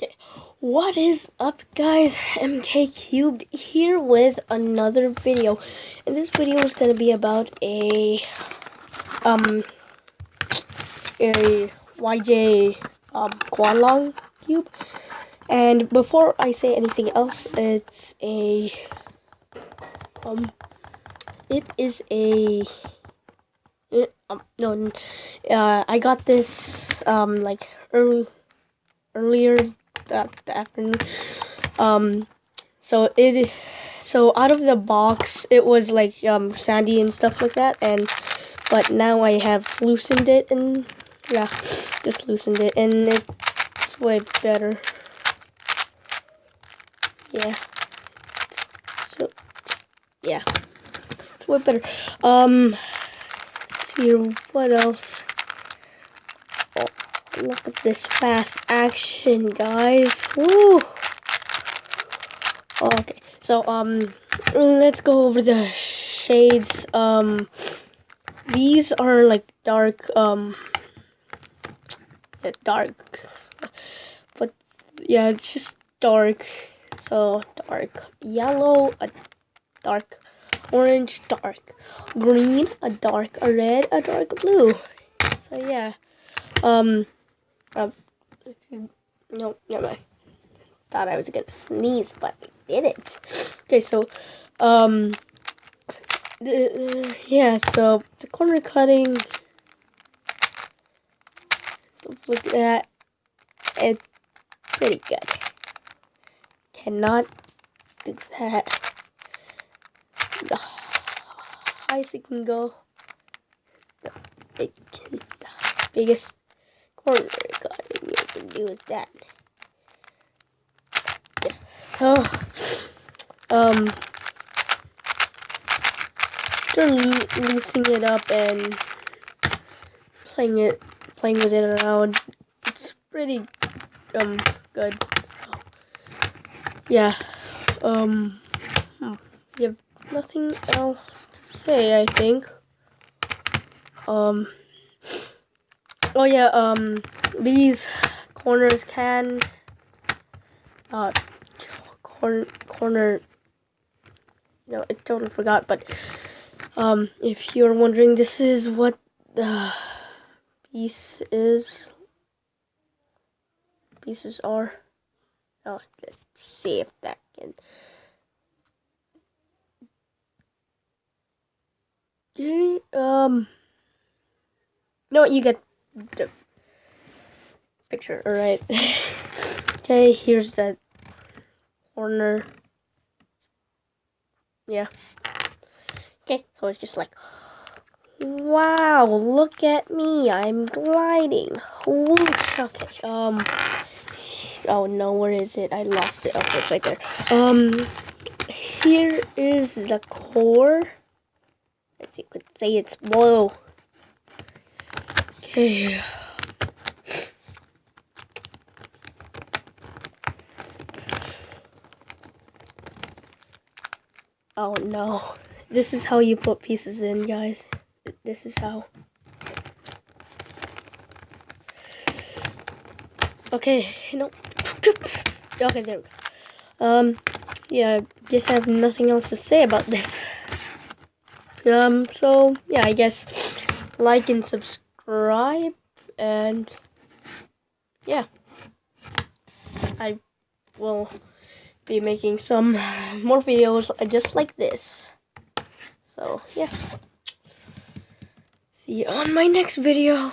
Okay, what is up, guys? MK Cubed here with another video, and this video is gonna be about a YJ Guanlong cube. And before I say anything else, it's a I got this like earlier that afternoon. So out of the box it was like sandy and stuff like that, but now I have loosened it, and yeah, just loosened it, and it's way better. Yeah, so yeah, it's way better. Let's see what else. Oh, look at this fast action, guys. Woo! Okay, so let's go over the shades. These are like dark, but yeah, it's just dark. So dark yellow, a dark orange, dark green, a dark red, a dark blue. So yeah, no, never mind. Thought I was gonna sneeze, but I didn't. Okay, so yeah, so the corner cutting, so look at that, it's pretty good. Cannot do that. The highest it can go, the biggest corner cutting you can do is that. Yeah. So after loosening it up and playing with it around, it's pretty good. So, yeah, you have nothing else to say, I think. Oh yeah, these corners can corner, you know, I totally forgot, but if you're wondering, this is what the pieces are. Oh, let's see if that can. Okay, no, you get the picture, alright. Okay, here's the corner. Yeah. Okay, so it's just like, wow, look at me, I'm gliding. Whoosh. Okay, oh no, where is it? I lost it. Okay, it's right there. Here is the core. I guess you could say it's blue. Okay. Oh no. This is how you put pieces in, guys. This is how. Okay, no. Okay, there we go. Yeah, I guess I have nothing else to say about this. So yeah, I guess like and subscribe, and yeah, I will be making some more videos just like this. So yeah, see you on my next video.